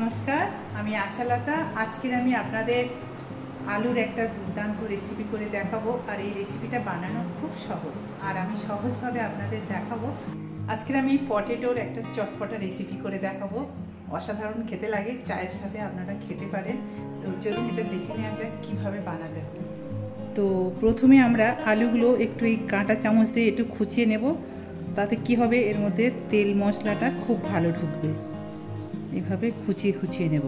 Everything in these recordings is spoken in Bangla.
नमस्कार আমি আশালতা আজকে আমি আপনাদের আলুর একটা দুর্দান্ত রেসিপি করে দেখাবো আর এই রেসিপিটা বানানো খুব সহজ আর আমি সহজভাবে আপনাদের দেখাবো আজকে আমি পটেটোর একটা চটপটা রেসিপি করে দেখাবো অসাধারণ খেতে লাগে চায়ের সাথে আপনারা খেতে পারেন তো চলুন এটা দেখে নেওয়া যাক কিভাবে বানাতে হবে তো প্রথমে আমরা আলুগুলো একটু এই কাঁটা চামচ দিয়ে একটু খুঁচিয়ে নেব তাতে কি হবে এর মধ্যে তেল মশলাটা খুব ভালো ঢুকবে এইভাবে খুঁচিয়ে খুঁচিয়ে নেব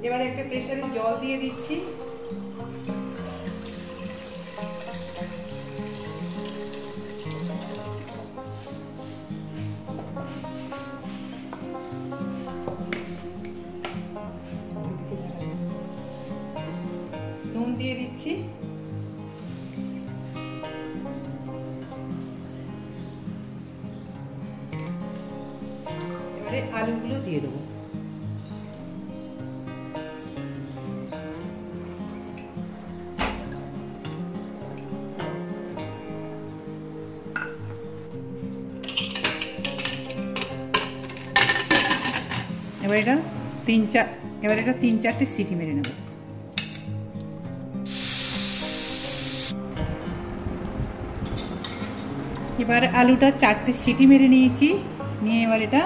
এবারে একটা প্রেসারে জল দিয়ে দিচ্ছি নুন দিয়ে দিচ্ছি এবারে আলুগুলো দিয়ে দেবো এবার এটা তিন চারটে সিটি মেরে নেব এবার আলুটা 4টে সিটি মেরে নিয়েছি নিয়ে এবার এটা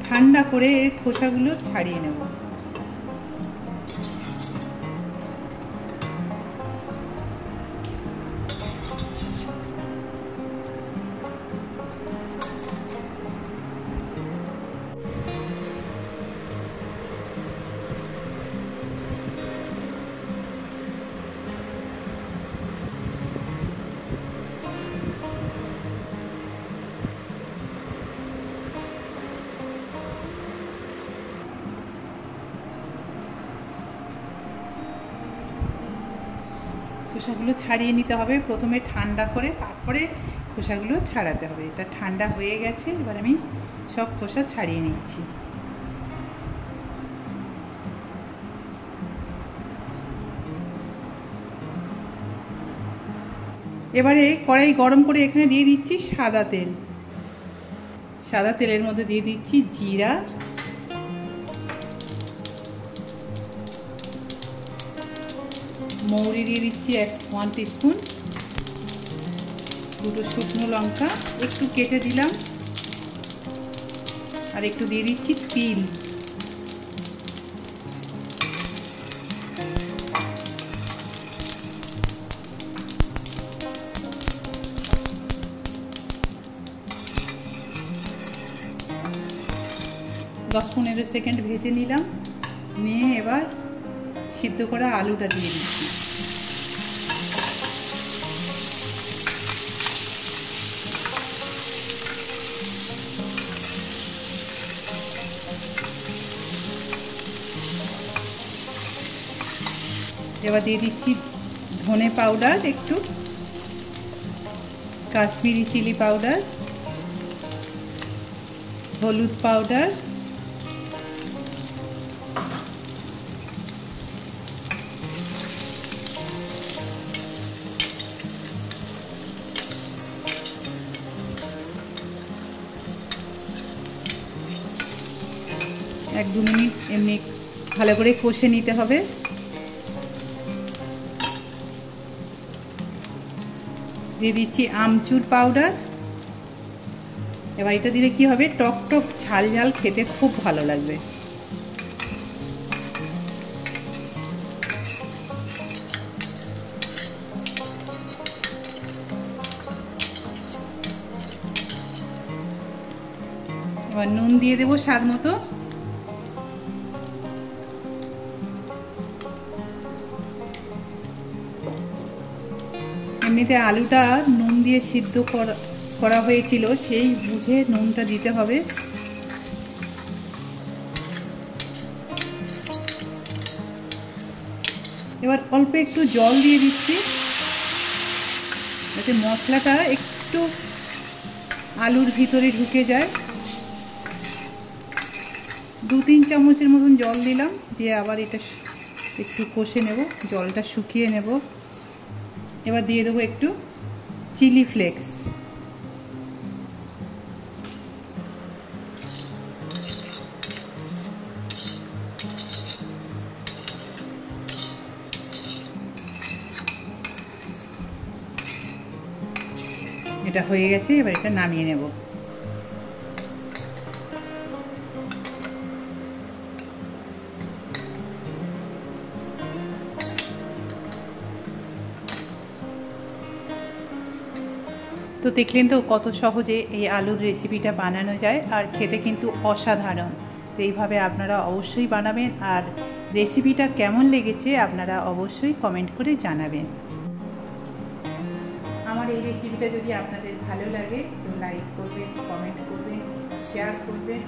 ঠান্ডা করে এর খোসাগুলো ছাড়িয়ে নেব খোসাগুলো ছাড়িয়ে নিতে হবে প্রথমে ঠান্ডা করে তারপরে খোসাগুলো ছাড়াতে হবে এটা ঠান্ডা হয়ে গেছে এবার আমি সব খোসা ছাড়িয়ে নিচ্ছি এবারে কড়াই গরম করে এখানে দিয়ে দিচ্ছি সাদা তেলের মধ্যে দিয়ে দিচ্ছি জিরা মৌরি দিয়ে দিচ্ছি 1 টিস্পুন দুটো শুকনো লঙ্কা একটু কেটে দিলাম আর একটু দিয়ে দিচ্ছি তিল দশ 15 সেকেন্ড ভেজে নিলাম নিয়ে এবার সিদ্ধ করা আলুটা দিয়ে দিচ্ছি এবার দিয়ে দিচ্ছি ধনে পাউডার একটু কাশ্মীরি চিলি পাউডার হলুদ পাউডার এক দু মিনিট এমনি ভালো করে কষে নিতে হবে দিয়ে দিচ্ছি আমচুর পাউডার এবার এটা দিলে কি হবে টক টক ঝাল ঝাল খেতে খুব ভালো লাগবে এবার নুন দিয়ে দেবো স্বাদ মতো এমনিতে আলুটা নুন দিয়ে সিদ্ধ করা হয়েছিল সেই বুঝে নুনটা দিতে হবে এবার অল্প একটু জল দিয়ে দিচ্ছি যাতে মশলাটা একটু আলুর ভিতরে ঢুকে যায়। 2-3 চামচের মতন জল দিলাম, দিয়ে আবার এটা একটু কষে নেব, জলটা শুকিয়ে নেব। এবার দিয়ে দেবো একটু চিলি ফ্লেক্স। এটা হয়ে গেছে, এবার এটা নামিয়ে নেব। তো দেখলেন তো কত সহজে এই আলুর রেসিপিটা বানানো যায়, আর খেতে কিন্তু অসাধারণ। তো এইভাবে আপনারা অবশ্যই বানাবেন, আর রেসিপিটা কেমন লেগেছে আপনারা অবশ্যই কমেন্ট করে জানাবেন। আমার এই রেসিপিটা যদি আপনাদের ভালো লাগে তো লাইক করবেন, কমেন্ট করবেন, শেয়ার করবেন।